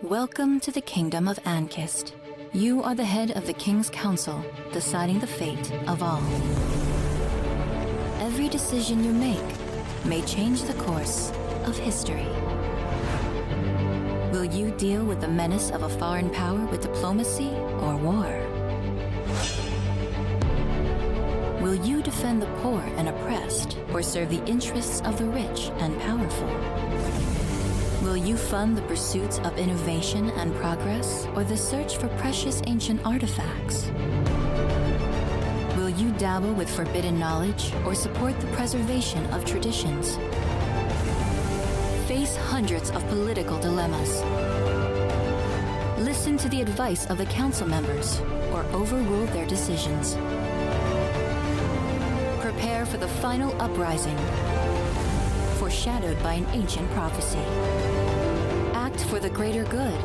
Welcome to the Kingdom of Ankist. You are the head of the King's Council, deciding the fate of all. Every decision you make may change the course of history. Will you deal with the menace of a foreign power with diplomacy or war? Will you defend the poor and oppressed or serve the interests of the rich and powerful? Will you fund the pursuits of innovation and progress or the search for precious ancient artifacts? Will you dabble with forbidden knowledge or support the preservation of traditions? Face hundreds of political dilemmas. Listen to the advice of the council members or overrule their decisions. Prepare for the final uprising, foreshadowed by an ancient prophecy. Act for the greater good,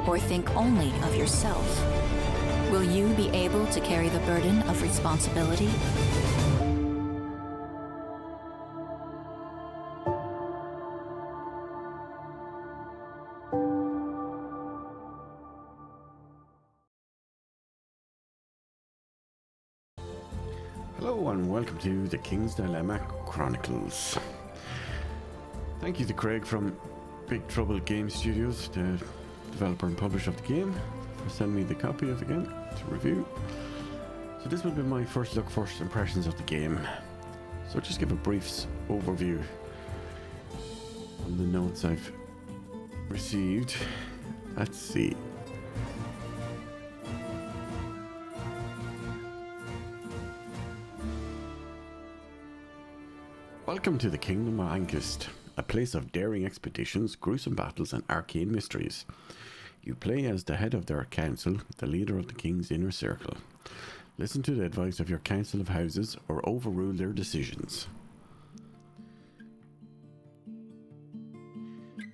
or think only of yourself. Will you be able to carry the burden of responsibility? Hello and welcome to the King's Dilemma Chronicles. Thank you to Craig from Big Trouble Game Studios, the developer and publisher of the game, for sending me the copy of the game to review. So this will be my first impressions of the game. So just give a brief overview on the notes I've received. Let's see. Welcome to the Kingdom of Ankist, a place of daring expeditions, gruesome battles and arcane mysteries. You play as the head of their council, the leader of the king's inner circle. Listen to the advice of your council of houses or overrule their decisions.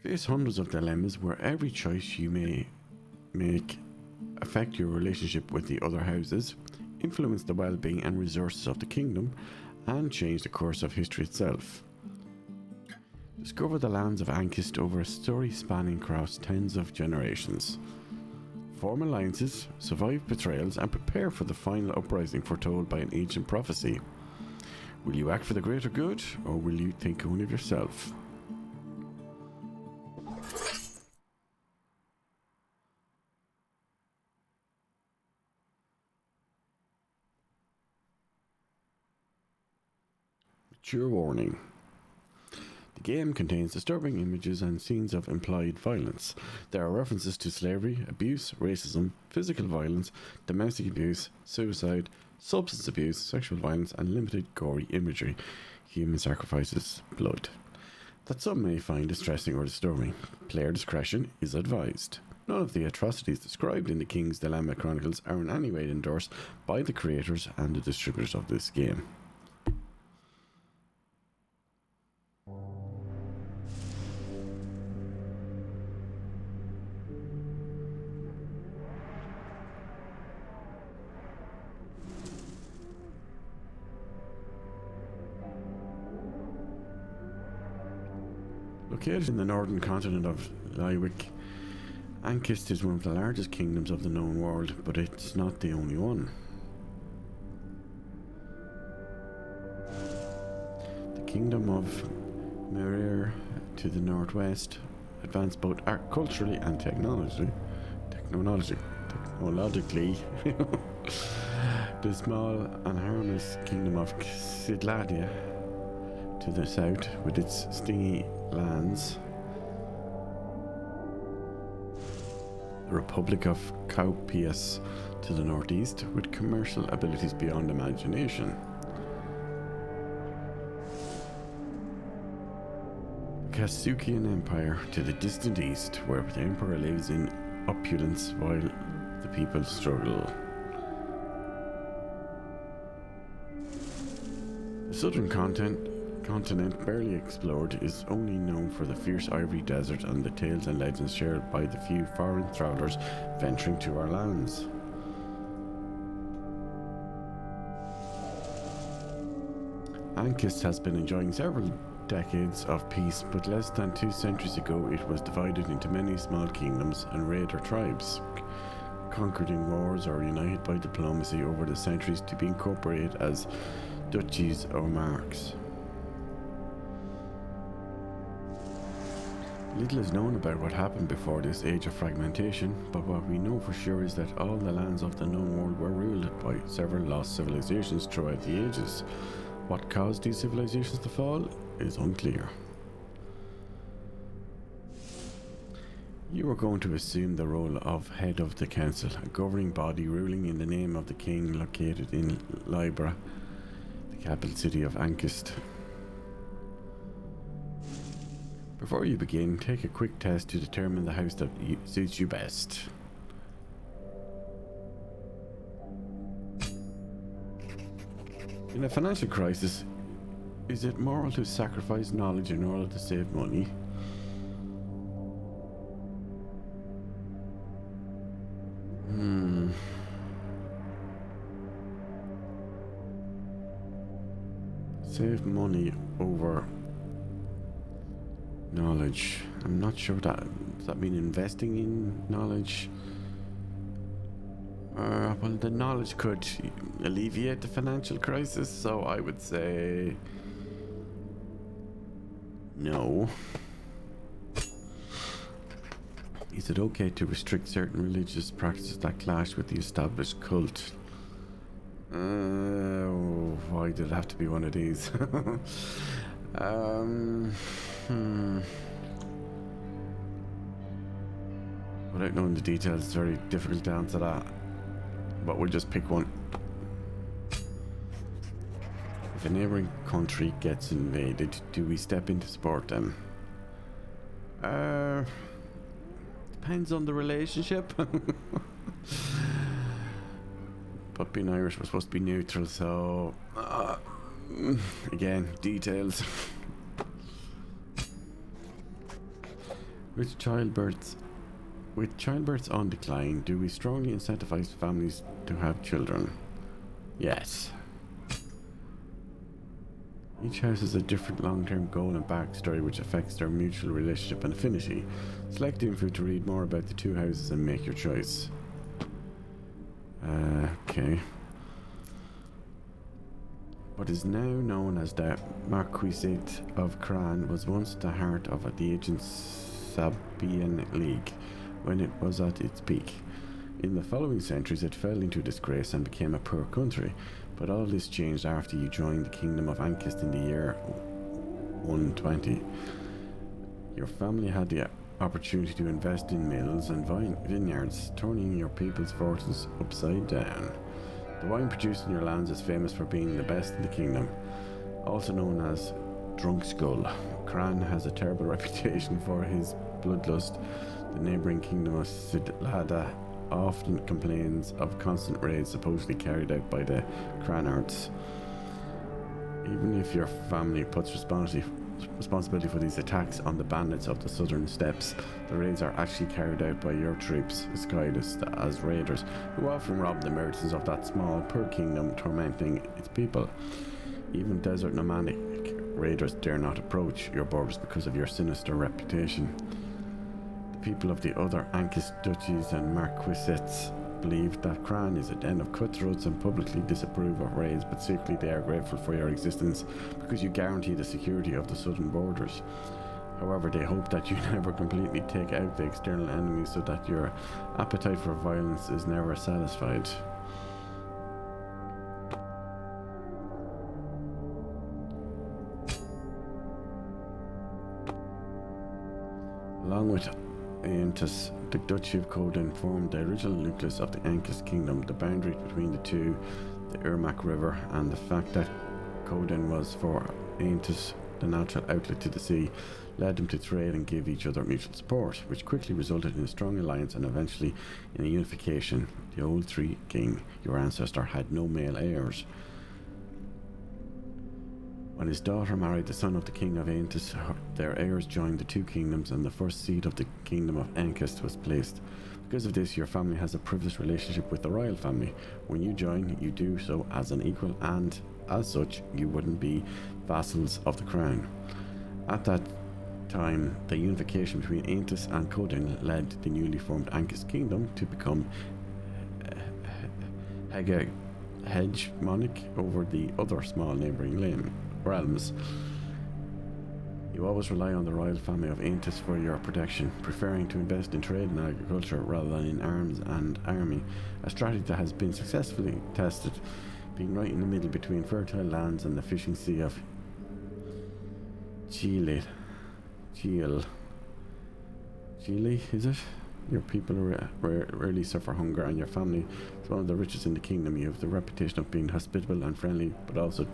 Face hundreds of dilemmas where every choice you may make affect your relationship with the other houses, influence the well-being and resources of the kingdom, and change the course of history itself. Discover the lands of Ankist over a story spanning across tens of generations. Form alliances, survive betrayals, and prepare for the final uprising foretold by an ancient prophecy. Will you act for the greater good, or will you think only of yourself? Mature warning. The game contains disturbing images and scenes of implied violence. There are references to slavery, abuse, racism, physical violence, domestic abuse, suicide, substance abuse, sexual violence, and limited gory imagery, human sacrifices, blood, that some may find distressing or disturbing. Player discretion is advised. None of the atrocities described in the King's Dilemma Chronicles are in any way endorsed by the creators and the distributors of this game. Located in the northern continent of Lywick, Ankist is one of the largest kingdoms of the known world, but it's not the only one. The Kingdom of Merir to the northwest advanced both culturally and technologically. The small and harmless Kingdom of Sidladia to the south, with its stingy lands. The Republic of Kaupias to the northeast, with commercial abilities beyond imagination. The Kasukian Empire to the distant east, where the Emperor lives in opulence while the people struggle. The southern continent, barely explored, is only known for the fierce ivory desert and the tales and legends shared by the few foreign travellers venturing to our lands. Ankist has been enjoying several decades of peace, but less than 2 centuries ago it was divided into many small kingdoms and raider tribes, conquered in wars or united by diplomacy over the centuries to be incorporated as duchies or marks. Little is known about what happened before this age of fragmentation, but what we know for sure is that all the lands of the known world were ruled by several lost civilizations throughout the ages. What caused these civilizations to fall is unclear. You are going to assume the role of head of the council, a governing body ruling in the name of the king, located in Libra, the capital city of Ankist. Before you begin, take a quick test to determine the house that suits you best. In a financial crisis, is it moral to sacrifice knowledge in order to save money? Save money over knowledge. I'm not sure that does that mean investing in knowledge? Well, the knowledge could alleviate the financial crisis, so I would say no. Is it okay to restrict certain religious practices that clash with the established cult? Why did it have to be one of these? Without knowing the details, it's very difficult to answer that. But we'll just pick one. If a neighboring country gets invaded, do we step in to support them? Depends on the relationship. But being Irish, we're supposed to be neutral, so again, details. With childbirths on decline, do we strongly incentivize families to have children? Yes. Each house has a different long-term goal and backstory which affects their mutual relationship and affinity. Select info to read more about the two houses and make your choice. Okay. What is now known as the Marquisate of Cran was once the heart of the ancient Sabian League when it was at its peak. In the following centuries it fell into disgrace and became a poor country, but all this changed after you joined the Kingdom of Ankist in the year 120. Your family had the opportunity to invest in mills and vineyards, turning your people's fortunes upside down. The wine produced in your lands is famous for being the best in the kingdom, also known as Drunk Skull. Cran has a terrible reputation for his bloodlust. The neighbouring kingdom of Sidlada often complains of constant raids supposedly carried out by the Cranards. Even if your family puts responsibility for these attacks on the bandits of the southern steppes, the raids are actually carried out by your troops, disguised as raiders, who often rob the merchants of that small poor kingdom, tormenting its people. Even desert nomadic raiders dare not approach your borders because of your sinister reputation. The people of the other Ankist duchies and marquisates believe that Cran is a den of cutthroats and publicly disapprove of raids, but secretly they are grateful for your existence because you guarantee the security of the southern borders. However, they hope that you never completely take out the external enemies so that your appetite for violence is never satisfied. Along with Aentus, the Duchy of Coden formed the original nucleus of the Ankist kingdom. The boundary between the two, the Irmak River, and the fact that Coden was for Aentus the natural outlet to the sea, led them to trade and give each other mutual support, which quickly resulted in a strong alliance and eventually in a unification. The old Three King, your ancestor, had no male heirs. When his daughter married the son of the king of Aentus, their heirs joined the two kingdoms and the first seat of the Kingdom of Ankist was placed. Because of this, your family has a privileged relationship with the royal family. When you join, you do so as an equal, and as such, you wouldn't be vassals of the crown. At that time, the unification between Aentus and Codin led the newly formed Ankist kingdom to become hegemonic over the other small neighbouring realms. You always rely on the royal family of Aentus for your protection, preferring to invest in trade and agriculture rather than in arms and army, a strategy that has been successfully tested, being right in the middle between fertile lands and the fishing sea of Chile, is it? Your people rarely suffer hunger, and your family is one of the richest in the kingdom. You have the reputation of being hospitable and friendly, but also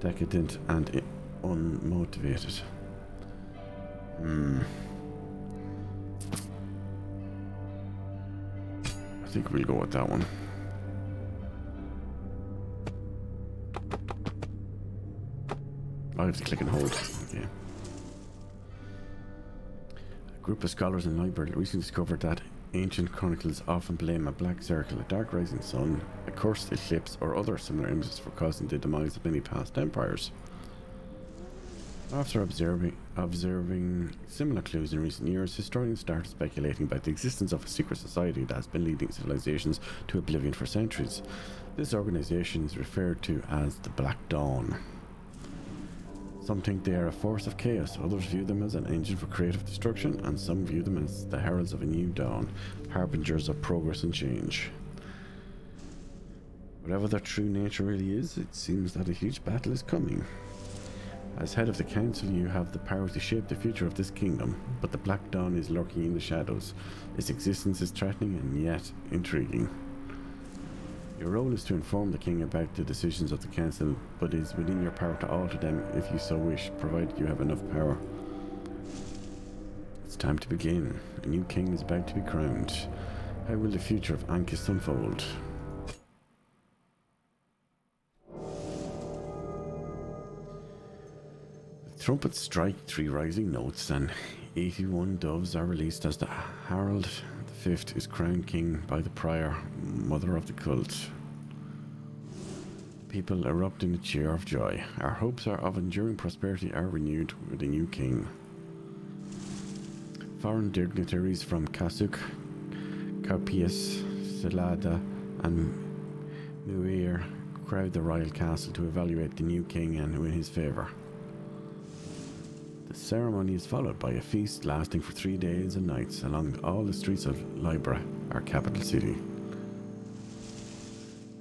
decadent and unmotivated. I think we'll go with that one. I have to click and hold. Okay. A group of scholars in library recently discovered that ancient chronicles often blame a black circle, a dark rising sun, a cursed eclipse, or other similar images for causing the demise of many past empires. After observing similar clues in recent years, historians started speculating about the existence of a secret society that has been leading civilizations to oblivion for centuries. This organization is referred to as the Black Dawn. Some think they are a force of chaos, others view them as an engine for creative destruction, and some view them as the heralds of a new dawn, harbingers of progress and change. Whatever their true nature really is, it seems that a huge battle is coming. As head of the council, you have the power to shape the future of this kingdom, but the Black Dawn is lurking in the shadows. Its existence is threatening and yet intriguing. Your role is to inform the king about the decisions of the council, but it is within your power to alter them if you so wish, provided you have enough power. It's time to begin. A new king is about to be crowned. How will the future of Ankist unfold? Trumpets strike 3 rising notes, and 81 doves are released as the Harald V is crowned king by the prior, mother of the cult. People erupt in a cheer of joy. Our hopes of enduring prosperity are renewed with a new king. Foreign dignitaries from Kasuk, Carpias, Salada, and Muir crowd the royal castle to evaluate the new king and win his favour. The ceremony is followed by a feast lasting for 3 days and nights along all the streets of Libra, our capital city.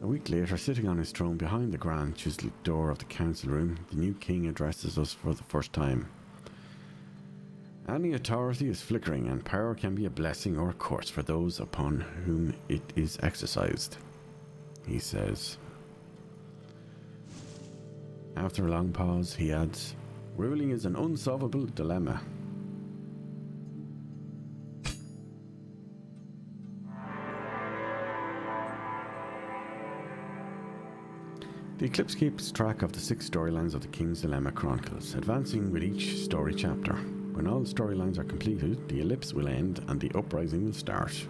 A week later, sitting on his throne behind the grand chiseled door of the council room, the new king addresses us for the first time. Any authority is flickering, and power can be a blessing or a curse for those upon whom it is exercised, he says. After a long pause, he adds, "Ruling is an unsolvable dilemma." The Eclipse keeps track of the 6 storylines of the King's Dilemma Chronicles, advancing with each story chapter. When all storylines are completed, the ellipse will end and the uprising will start.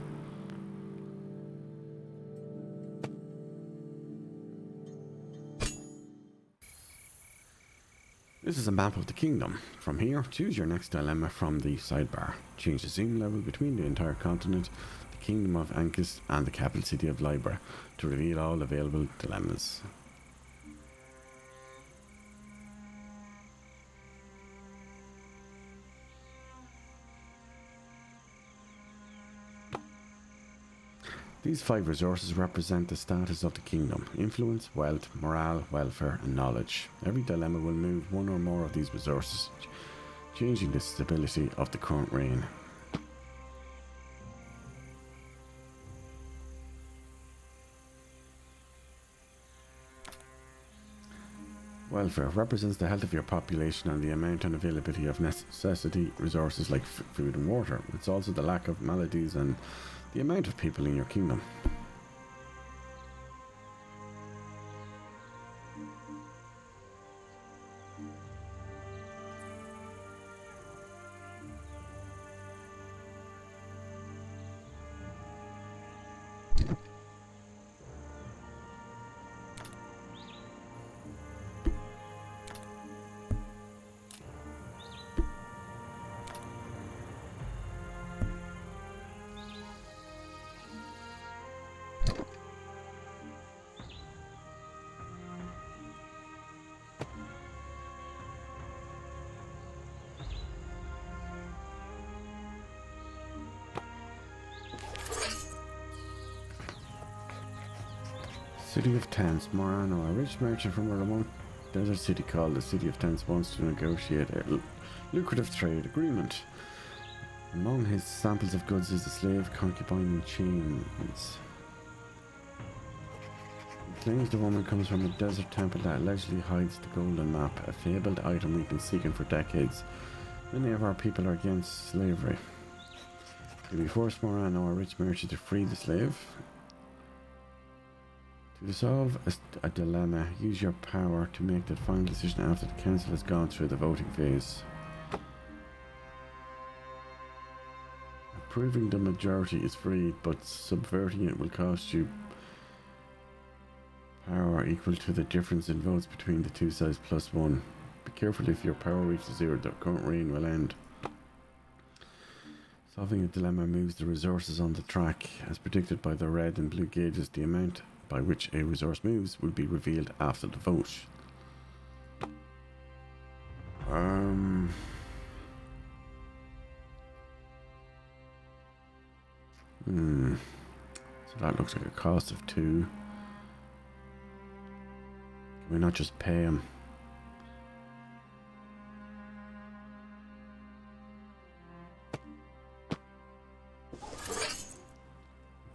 This is a map of the kingdom. From here, choose your next dilemma from the sidebar. Change the zoom level between the entire continent, the Kingdom of Ankist, and the capital city of Libra to reveal all available dilemmas. These 5 resources represent the status of the kingdom: influence, wealth, morale, welfare, and knowledge. Every dilemma will move one or more of these resources, changing the stability of the current reign. Welfare represents the health of your population and the amount and availability of necessity resources like food and water. It's also the lack of maladies and the amount of people in your kingdom. City of Tents. Morano, a rich merchant from a remote desert city called the City of Tents, wants to negotiate a lucrative trade agreement. Among his samples of goods is a slave concubine in chains. He claims the woman comes from a desert temple that allegedly hides the golden map, a fabled item we've been seeking for decades. Many of our people are against slavery. We force Morano, a rich merchant, to free the slave. To resolve a dilemma, use your power to make the final decision after the council has gone through the voting phase. Approving the majority is free, but subverting it will cost you power equal to the difference in votes between the two sides plus one. Be careful, if your power reaches 0, the current reign will end. Solving a dilemma moves the resources on the track. As predicted by the red and blue gauges, the amount by which a resource moves will be revealed after the vote. So that looks like a cost of 2. Can we not just pay him?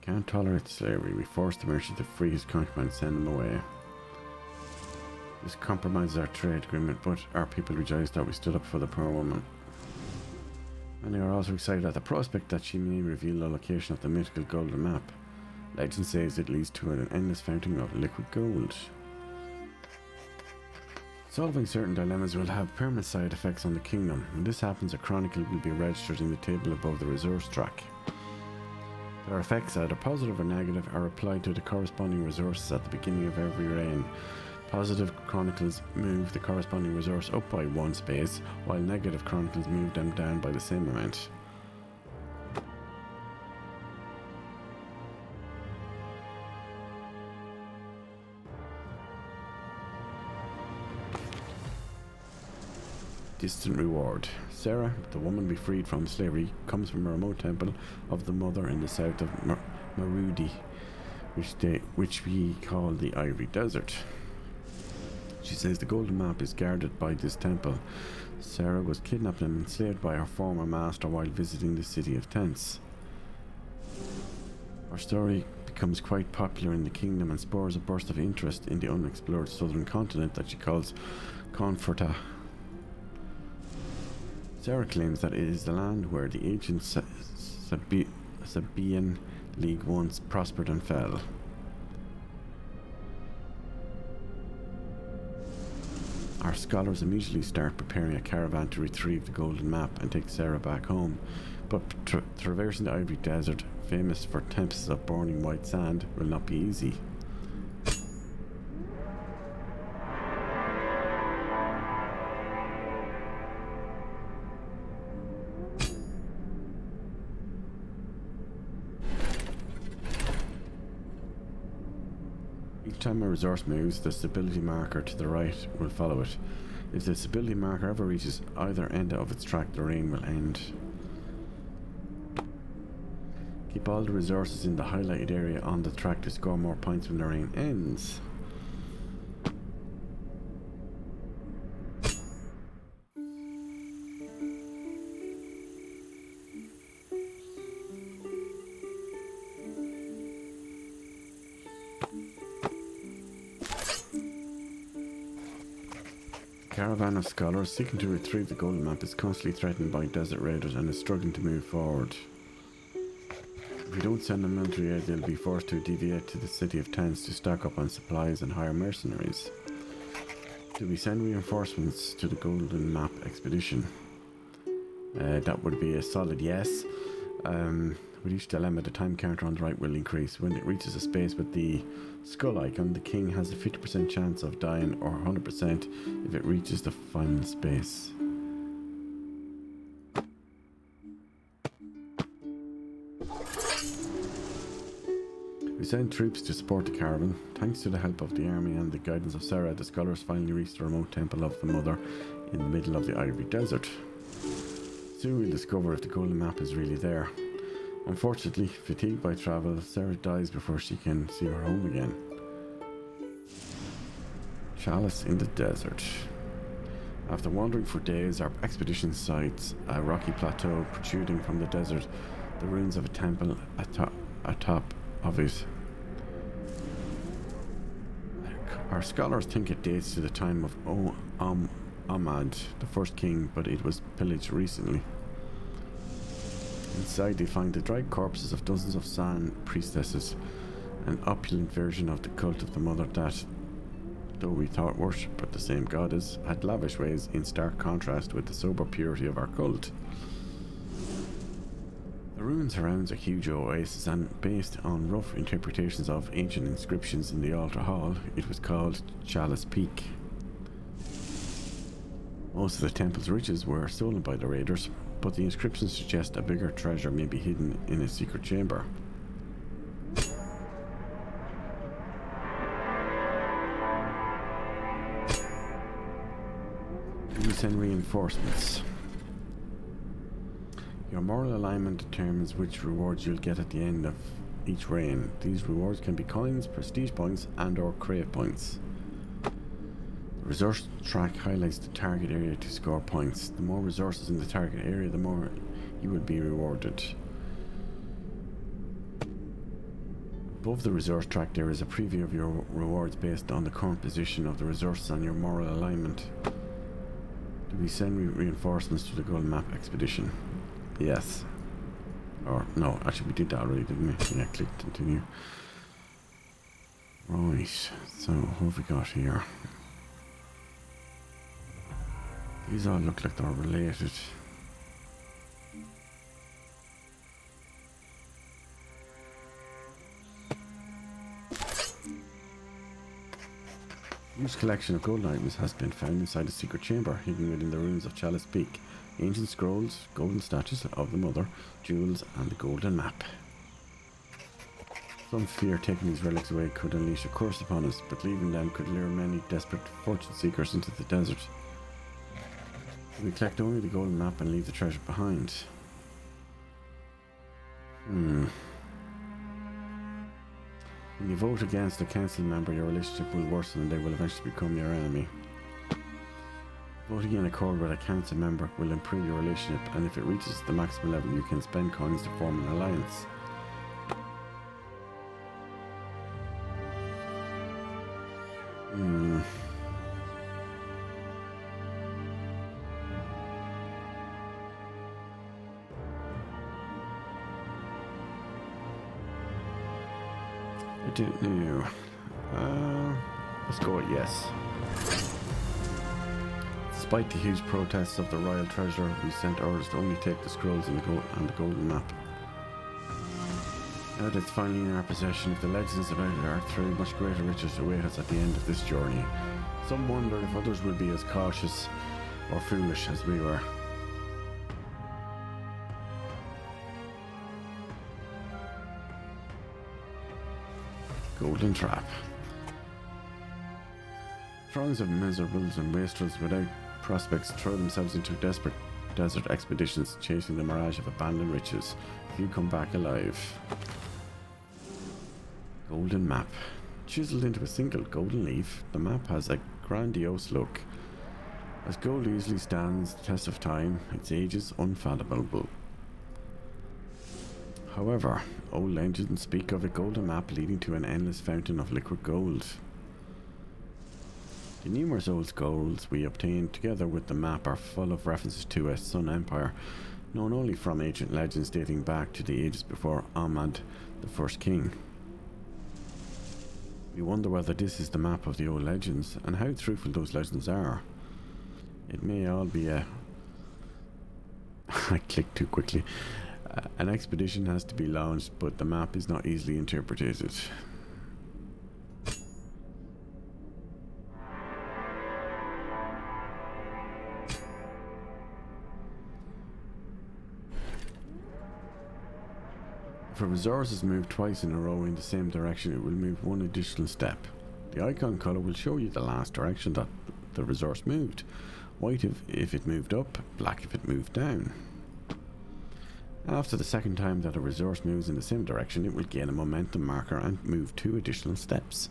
Can't tolerate slavery. We force the merchant to free his concubine and send him away. This compromises our trade agreement, but our people rejoice that we stood up for the poor woman. Many are also excited at the prospect that she may reveal the location of the mythical golden map. Legend says it leads to an endless fountain of liquid gold. Solving certain dilemmas will have permanent side effects on the kingdom. When this happens, a chronicle will be registered in the table above the resource track. Their effects, either positive or negative, are applied to the corresponding resources at the beginning of every reign. Positive chronicles move the corresponding resource up by 1 space, while negative chronicles move them down by the same amount. Distant reward. Sarah, the woman we freed from slavery, comes from a remote temple of the Mother in the south of Marudi, which we call the Ivory Desert. She says the golden map is guarded by this temple. Sarah was kidnapped and enslaved by her former master while visiting the City of Tents. Her story becomes quite popular in the kingdom and spurs a burst of interest in the unexplored southern continent that she calls Conforta. Sarah claims that it is the land where the ancient Sabaean League once prospered and fell. Our scholars immediately start preparing a caravan to retrieve the golden map and take Sarah back home, but traversing the Ivory Desert, famous for tempests of burning white sand, will not be easy. Each time a resource moves, the stability marker to the right will follow it. If the stability marker ever reaches either end of its track, the reign will end. Keep all the resources in the highlighted area on the track to score more points when the reign ends. A caravan of scholars seeking to retrieve the golden map is constantly threatened by desert raiders and is struggling to move forward. If we don't send them military aid, they'll be forced to deviate to the City of Tents to stock up on supplies and hire mercenaries. Do we send reinforcements to the golden map expedition? That would be a solid yes. With each dilemma, the time counter on the right will increase. When it reaches a space with the skull icon, the king has a 50% chance of dying, or 100% if it reaches the final space. We send troops to support the caravan. Thanks to the help of the army and the guidance of Sarah, the scholars finally reached the remote temple of the Mother in the middle of the Ivory Desert. Soon we'll discover if the golden map is really there. Unfortunately, fatigued by travel, Sarah dies before she can see her home again. Chalice in the desert. After wandering for days, our expedition sights a rocky plateau protruding from the desert, the ruins of a temple atop of it. Our scholars think it dates to the time of Ahmad, the first king, but it was pillaged recently. Inside they find the dried corpses of dozens of San priestesses, an opulent version of the cult of the mother that, though we thought worshipped the same goddess, had lavish ways in stark contrast with the sober purity of our cult. The ruin surrounds a huge oasis, and based on rough interpretations of ancient inscriptions in the altar hall, it was called Chalice Peak. Most of the temple's riches were stolen by the raiders, but the inscriptions suggest a bigger treasure may be hidden in a secret chamber. We send reinforcements. Your moral alignment determines which rewards you'll get at the end of each reign. These rewards can be coins, prestige points, and/or crave points. The resource track highlights the target area to score points. The more resources in the target area, the more you will be rewarded. Above the resource track, there is a preview of your rewards based on the current position of the resources and your moral alignment. Do we send reinforcements to the Golden Map expedition? Yes. Or, no, actually we did that already, didn't we? Yeah, click continue. Right, so what have we got here? These all look like they're related. A huge collection of golden items has been found inside a secret chamber hidden within the ruins of Chalice Peak. Ancient scrolls, golden statues of the Mother, jewels, and the golden map. Some fear taking these relics away could unleash a curse upon us, but leaving them could lure many desperate fortune seekers into the desert. We collect only the golden map and leave the treasure behind. When you vote against a council member, your relationship will worsen and they will eventually become your enemy. Voting in accord with a council member will improve your relationship, and if it reaches the maximum level, you can spend coins to form an alliance. I don't know. Let's go with yes. Despite the huge protests of the royal treasurer, we sent orders to only take the scrolls and the golden map. Now that it's finally in our possession, if the legends about it are true, much greater riches await us at the end of this journey. Some wonder if others will be as cautious or foolish as we were. Golden Trap. Throngs of miserables and wastrels without prospects throw themselves into desperate desert expeditions, chasing the mirage of abandoned riches. Few come back alive. Golden Map. Chiseled into a single golden leaf, the map has a grandiose look. As gold easily stands the test of time, its age is unfathomable. However, old legends speak of a golden map leading to an endless fountain of liquid gold. The numerous old scrolls we obtained together with the map are full of references to a Sun Empire, known only from ancient legends dating back to the ages before Ahmad, the first king. We wonder whether this is the map of the old legends, and how truthful those legends are. It may all be a... I clicked too quickly. An expedition has to be launched, but the map is not easily interpreted. If a resource is moved twice in a row in the same direction, it will move one additional step. The icon color will show you the last direction that the resource moved. White if it moved up, black if it moved down. After the second time that a resource moves in the same direction, it will gain a momentum marker and move 2 additional steps.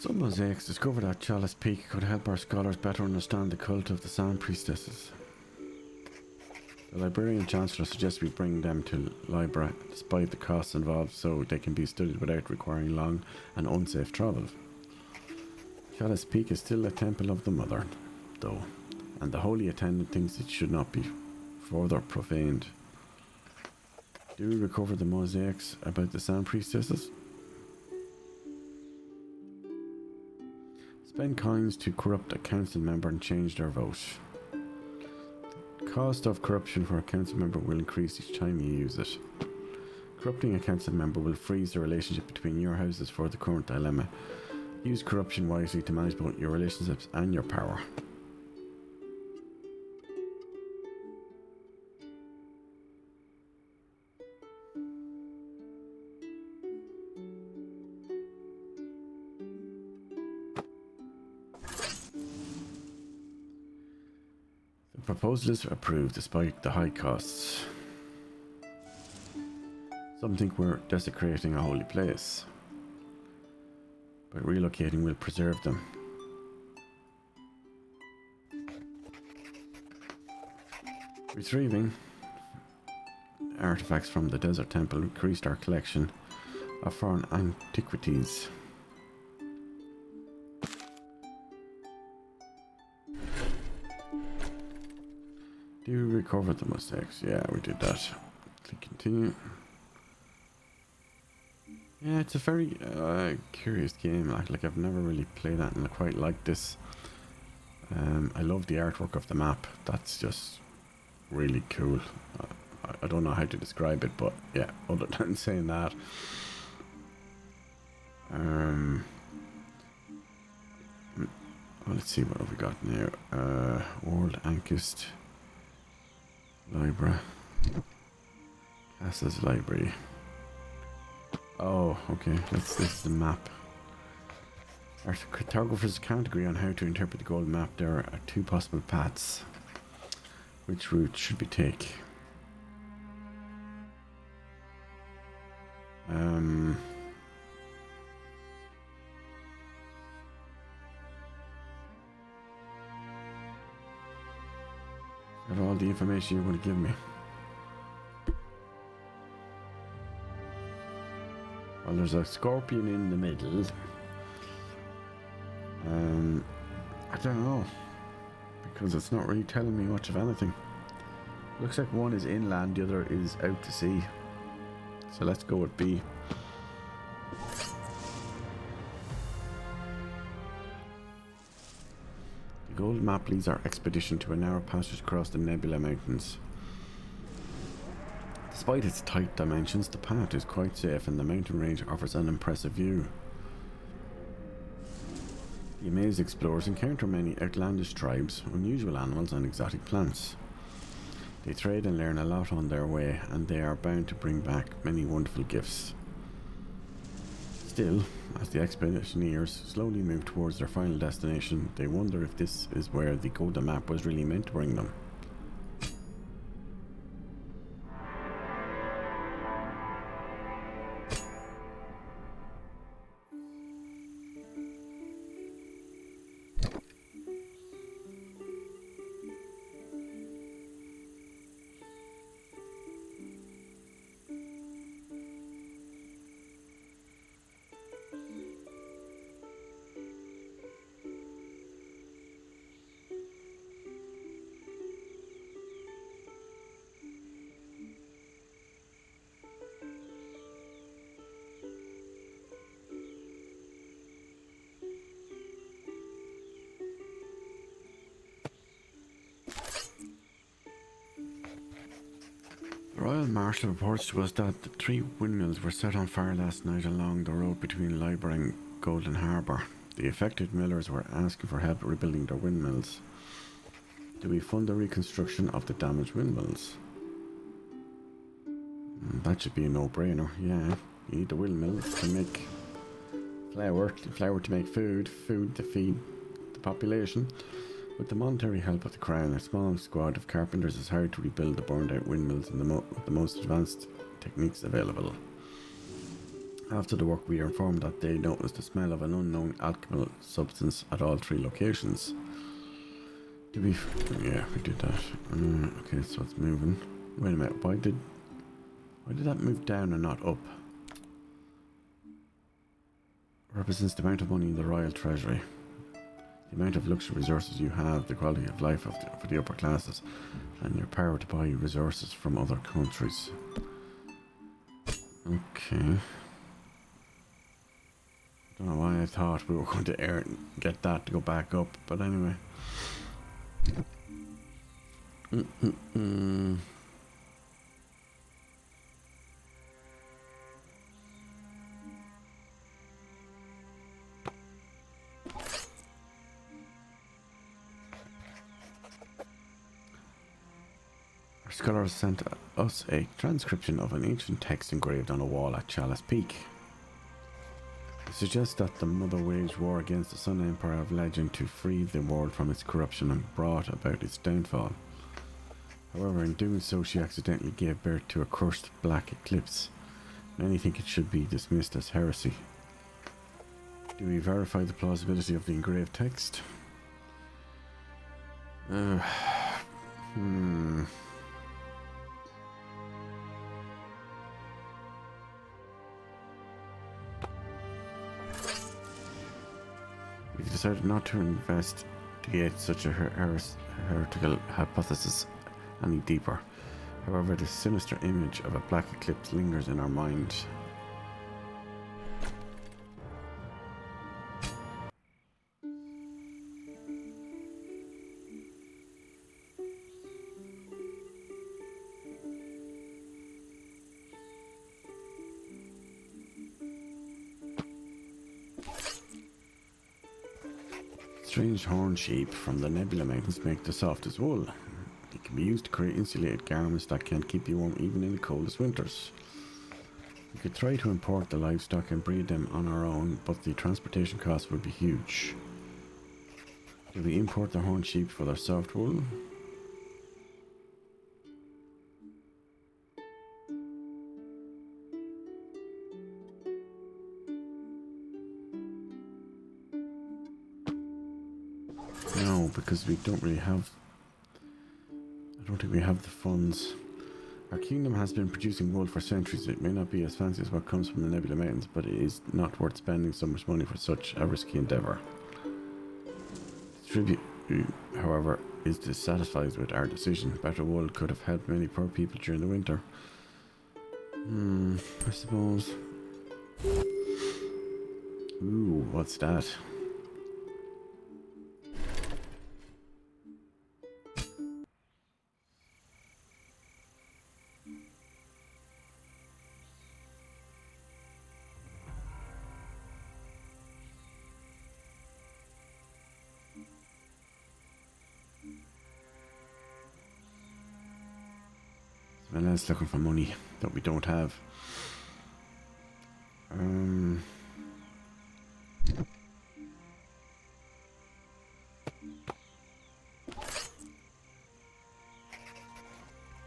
Some mosaics discovered at Chalice Peak could help our scholars better understand the cult of the Sand Priestesses. The Librarian Chancellor suggests we bring them to Libra despite the costs involved so they can be studied without requiring long and unsafe travel. Chalice Peak is still a temple of the Mother, though, and the holy attendant thinks it should not be further profaned. Do we recover the mosaics about the Sand Priestesses? Spend coins to corrupt a council member and change their vote. The cost of corruption for a council member will increase each time you use it. Corrupting a council member will freeze the relationship between your houses for the current dilemma. Use corruption wisely to manage both your relationships and your power. The proposal is approved despite the high costs. Some think we're desecrating a holy place. By relocating, we'll preserve them. Retrieving artifacts from the Desert Temple increased our collection of foreign antiquities. Do you recover the mosaics? Yeah, we did that. Click continue. Yeah, it's a very curious game. Like I've never really played that, and I quite like this. I love the artwork of the map. That's just really cool. I don't know how to describe it, but yeah, other than saying that. Well, let's see what have we got now. World Ankist Library. Castle's Library. Oh, okay. This is the map. Our cartographers can't agree on how to interpret the gold map. There are two possible paths. Which route should we take? Is that all the information you're going to give me? Well, there's a scorpion in the middle. I don't know, because it's not really telling me much of anything. Looks like one is inland, the other is out to sea. So let's go with B. The gold map leads our expedition to a narrow passage across the Nebula Mountains. Despite its tight dimensions, the path is quite safe and the mountain range offers an impressive view. The amazed explorers encounter many outlandish tribes, unusual animals and exotic plants. They trade and learn a lot on their way, and they are bound to bring back many wonderful gifts. Still, as the expeditioners slowly move towards their final destination, they wonder if this is where the golden map was really meant to bring them. The Royal Marshal reports to us that the 3 windmills were set on fire last night along the road between Libra and Golden Harbour. The affected millers were asking for help rebuilding their windmills. Do we fund the reconstruction of the damaged windmills? That should be a no-brainer, yeah. You need the windmills to make flour to make food to feed the population. With the monetary help of the Crown, a small squad of carpenters is hired to rebuild the burned out windmills with the most advanced techniques available. After the work, we are informed that they noticed the smell of an unknown alchemical substance at all 3 locations. Yeah, we did that. Okay, so it's moving. Wait a minute, why did that move down and not up? Represents the amount of money in the royal treasury. The amount of luxury resources you have, the quality of life for the upper classes, and your power to buy resources from other countries. Okay. Don't know why I thought we were going to get that to go back up, but anyway. Our scholar has sent us a transcription of an ancient text engraved on a wall at Chalice Peak. It suggests that the mother waged war against the Sun Empire of legend to free the world from its corruption and brought about its downfall. However, in doing so, she accidentally gave birth to a cursed black eclipse. Many think it should be dismissed as heresy. Do we verify the plausibility of the engraved text? We've decided not to investigate such a heretical hypothesis any deeper. However, the sinister image of a black eclipse lingers in our mind. Strange horn sheep from the Nebula Mountains make the softest wool. It can be used to create insulated garments that can keep you warm even in the coldest winters. We could try to import the livestock and breed them on our own, but the transportation costs would be huge. Do we import the horn sheep for their soft wool? No, because we don't really have... I don't think we have the funds. Our kingdom has been producing wool for centuries. It may not be as fancy as what comes from the Nebula Mountains, but it is not worth spending so much money for such a risky endeavour. The tribute, however, is dissatisfied with our decision. Better wool could have helped many poor people during the winter. I suppose. Ooh, what's that? Let's looking for money that we don't have. The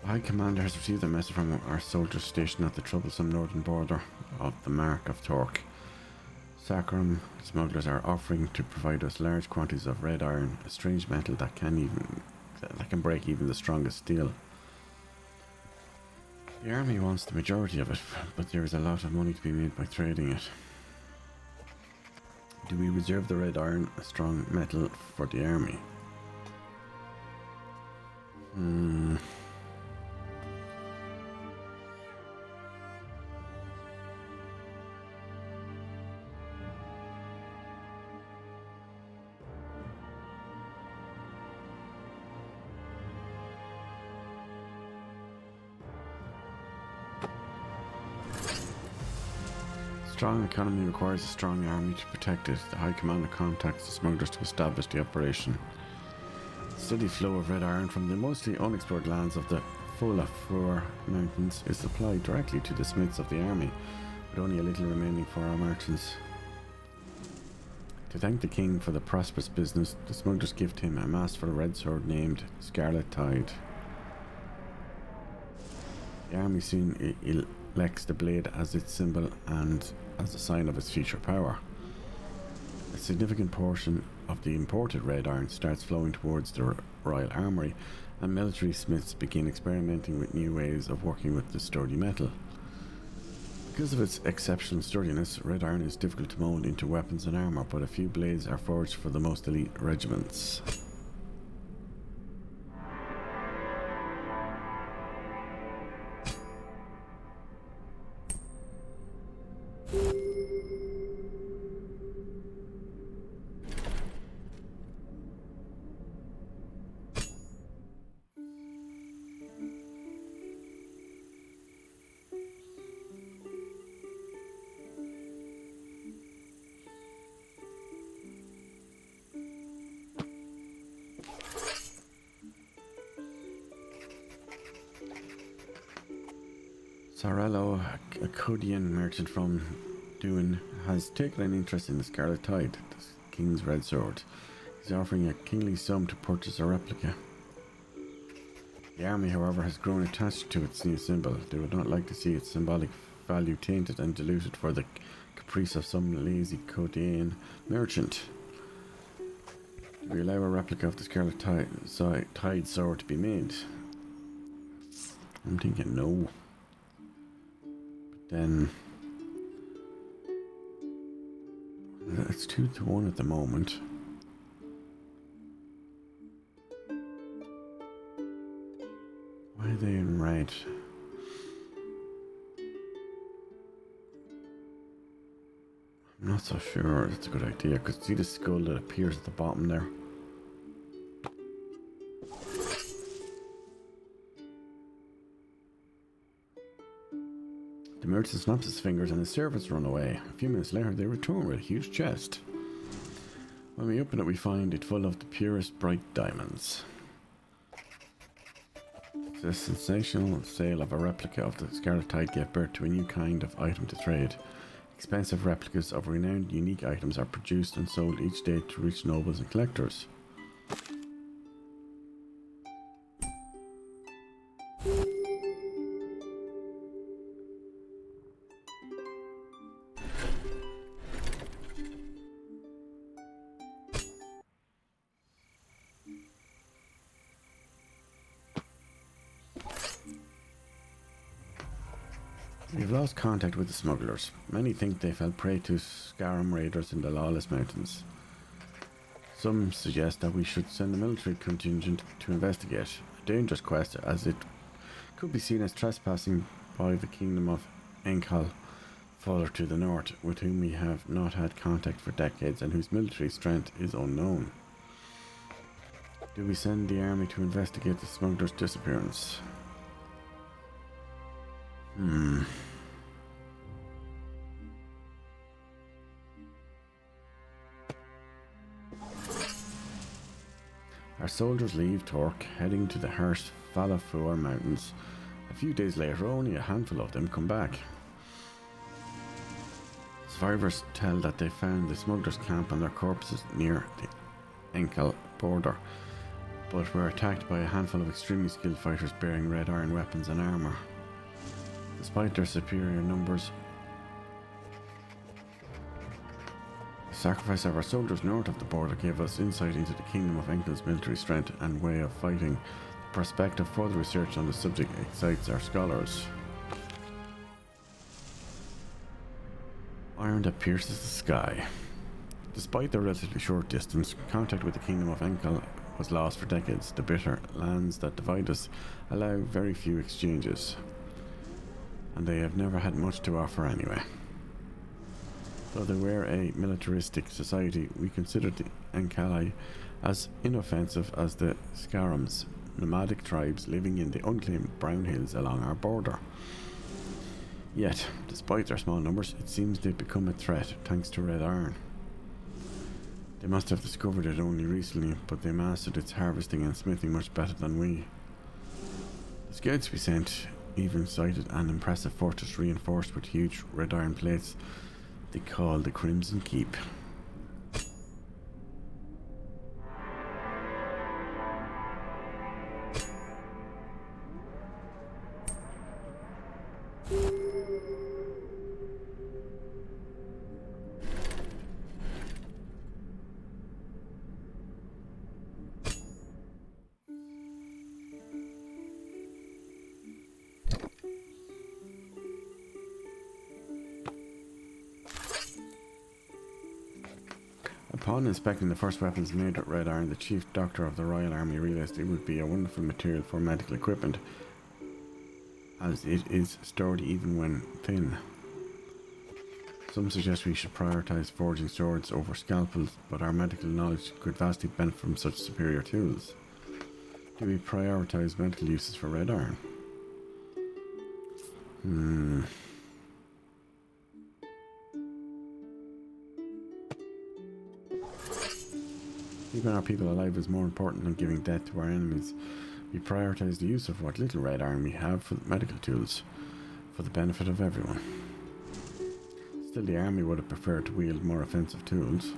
High Commander has received a message from our soldiers stationed at the troublesome northern border of the Mark of Torque. Sacrum smugglers are offering to provide us large quantities of red iron, a strange metal that can break even the strongest steel. The army wants the majority of it, but there is a lot of money to be made by trading it. Do we reserve the red iron, a strong metal, for the army? Strong economy requires a strong army to protect it. The High Commander contacts the smugglers to establish the operation. The steady flow of red iron from the mostly unexplored lands of the Folafur Mountains is supplied directly to the smiths of the army, with only a little remaining for our merchants. To thank the king for the prosperous business, the smugglers gift him a mast for a red sword named Scarlet Tide. The army soon selects the blade as its symbol and as a sign of its future power. A significant portion of the imported red iron starts flowing towards the royal armory, and military smiths begin experimenting with new ways of working with the sturdy metal. Because of its exceptional sturdiness, red iron is difficult to mold into weapons and armour, but a few blades are forged for the most elite regiments. Sarello, a Codian merchant from Duin, has taken an interest in the Scarlet Tide, the king's red sword. He's offering a kingly sum to purchase a replica. The army, however, has grown attached to its new symbol. They would not like to see its symbolic value tainted and diluted for the caprice of some lazy Codian merchant. Do we allow a replica of the Scarlet Tide sword to be made? I'm thinking no. Then it's 2-1 at the moment. Why are they in red? I'm not so sure that's a good idea, because see the skull that appears at the bottom there? The merchant snaps his fingers and his servants run away. A few minutes later, they return with a huge chest. When we open it, we find it full of the purest bright diamonds. The sensational sale of a replica of the Scarlet Tide gave birth to a new kind of item to trade. Expensive replicas of renowned unique items are produced and sold each day to rich nobles and collectors. We've lost contact with the smugglers. Many think they fell prey to Scarum raiders in the Lawless Mountains. Some suggest that we should send a military contingent to investigate. A dangerous quest, as it could be seen as trespassing by the Kingdom of Ankist, further to the north, with whom we have not had contact for decades and whose military strength is unknown. Do we send the army to investigate the smugglers' disappearance? Our soldiers leave Torque, heading to the harsh Falafur Mountains. A few days later, only a handful of them come back. Survivors tell that they found the smugglers' camp and their corpses near the Ankist border, but were attacked by a handful of extremely skilled fighters bearing red iron weapons and armour. Despite their superior numbers, the sacrifice of our soldiers north of the border gave us insight into the Kingdom of Ankist's military strength and way of fighting. The prospect of further research on the subject excites our scholars. Iron that pierces the sky. Despite their relatively short distance, contact with the Kingdom of Ankist was lost for decades. The bitter lands that divide us allow very few exchanges, and they have never had much to offer anyway. Though they were a militaristic society, we considered the Ankali as inoffensive as the Scarums, nomadic tribes living in the unclaimed brown hills along our border. Yet, despite their small numbers, it seems they've become a threat thanks to red iron. They must have discovered it only recently, but they mastered its harvesting and smithing much better than we. The scouts we sent even sighted an impressive fortress reinforced with huge red iron plates they call the Crimson Keep. Upon inspecting the first weapons made with red iron, the chief doctor of the Royal Army realized it would be a wonderful material for medical equipment, as it is sturdy even when thin. Some suggest we should prioritize forging swords over scalpels, but our medical knowledge could vastly benefit from such superior tools. Do we prioritize medical uses for red iron? Keeping our people alive is more important than giving death to our enemies. We prioritize the use of what little red iron we have for medical tools, for the benefit of everyone. Still, the army would have preferred to wield more offensive tools.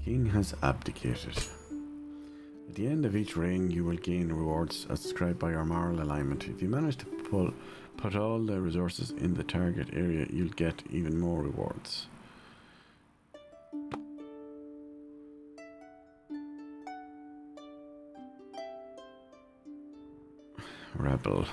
King has abdicated. At the end of each reign, you will gain rewards as described by your moral alignment. If you manage to put all the resources in the target area, you'll get even more rewards. Rebel.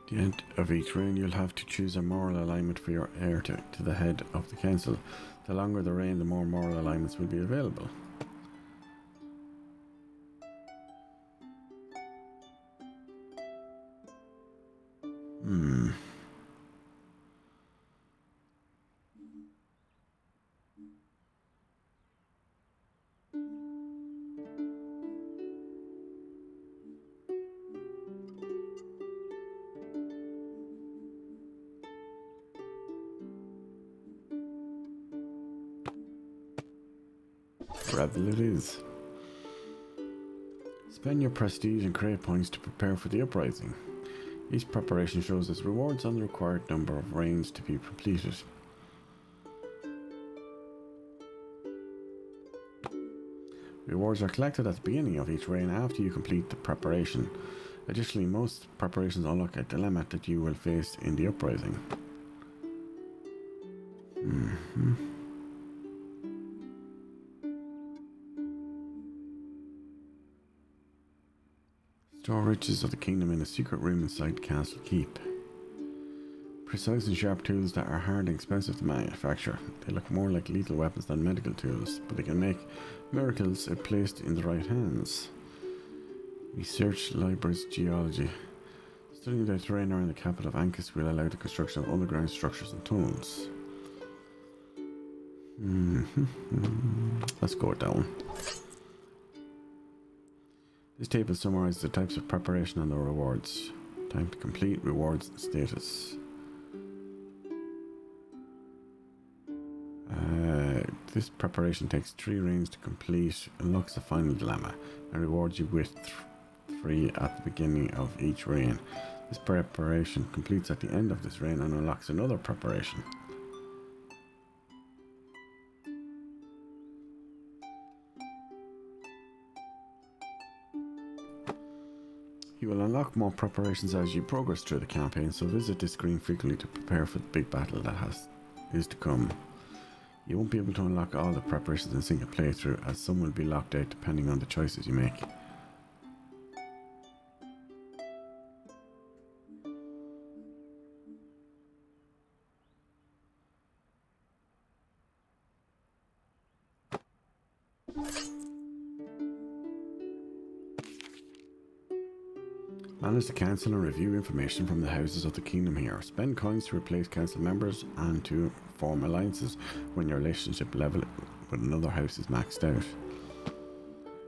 At the end of each reign, you'll have to choose a moral alignment for your heir to the head of the council. The longer the reign, the more moral alignments will be available. Rebel it is. Spend your prestige and create points to prepare for the uprising. Each preparation shows us rewards on the required number of reigns to be completed. Rewards are collected at the beginning of each reign after you complete the preparation. Additionally, most preparations unlock a dilemma that you will face in the uprising. Store riches of the kingdom in a secret room inside Castle Keep. Precise and sharp tools that are hard and expensive to manufacture. They look more like lethal weapons than medical tools, but they can make miracles if placed in the right hands. Research libraries geology. Studying the terrain around the capital of Ankist will allow the construction of underground structures and tunnels. Let's go down. This table summarizes the types of preparation and the rewards. Time to complete, rewards, and status. This preparation takes 3 reigns to complete, unlocks the final dilemma, and rewards you with 3 at the beginning of each reign. This preparation completes at the end of this reign and unlocks another preparation. You will unlock more preparations as you progress through the campaign, so visit this screen frequently to prepare for the big battle that is to come. You won't be able to unlock all the preparations in a single playthrough, as some will be locked out depending on the choices you make. Manage the council and review information from the houses of the kingdom here. Spend coins to replace council members and to form alliances when your relationship level with another house is maxed out.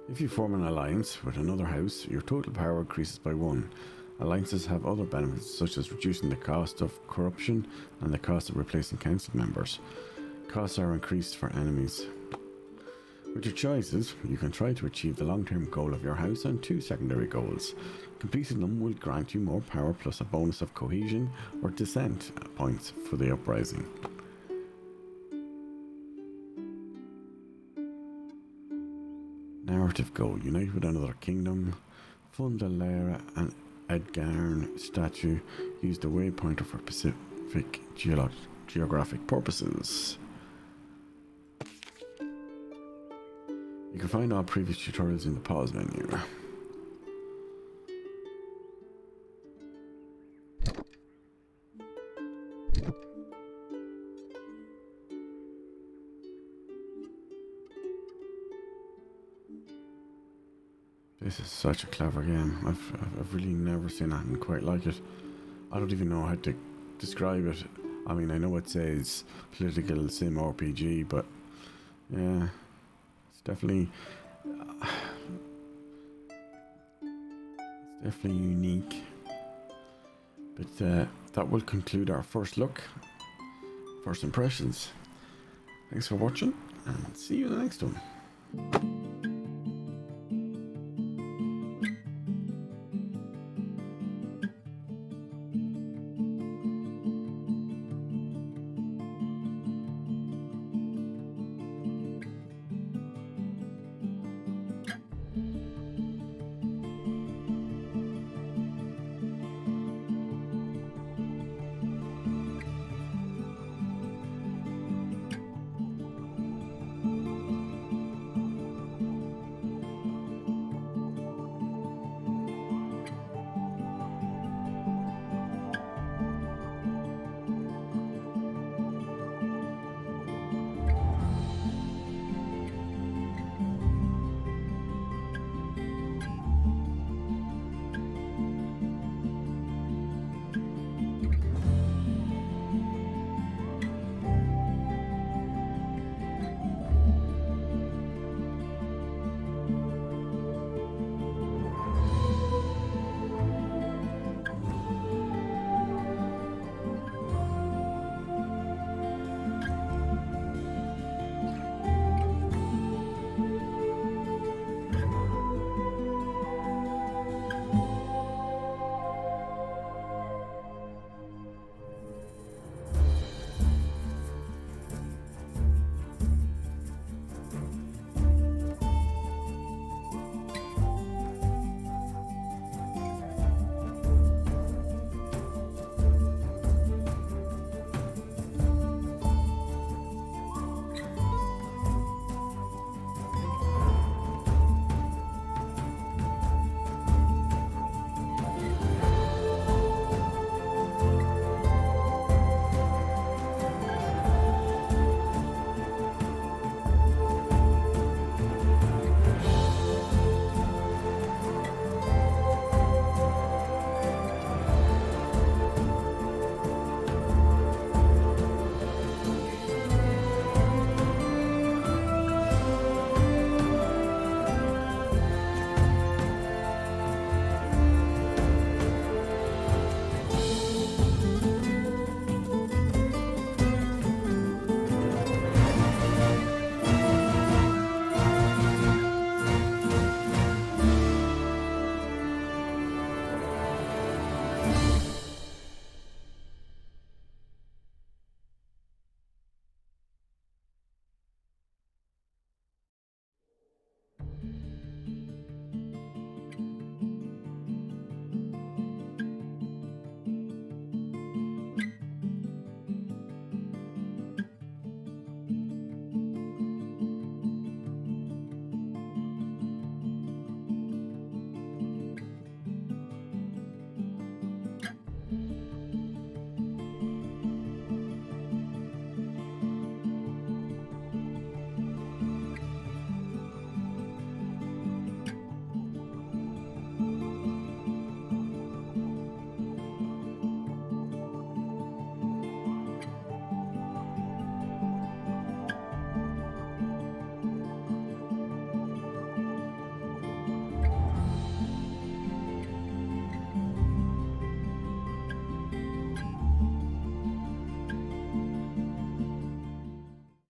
If you form an alliance with another house, your total power increases by 1. Alliances have other benefits such as reducing the cost of corruption and the cost of replacing council members. Costs are increased for enemies. With your choices, you can try to achieve the long-term goal of your house and 2 secondary goals. Completing them will grant you more power plus a bonus of cohesion or dissent points for the uprising. narrative goal: unite with another kingdom, fund the Lara and Edgarn statue, use the waypointer for specific geographic purposes. You can find all previous tutorials in the pause menu. This is such a clever game. I've really never seen anything quite like it. I don't even know how to describe it. I mean, I know it says political sim RPG, but yeah, it's definitely unique. But that will conclude our first impressions. Thanks for watching, and see you in the next one.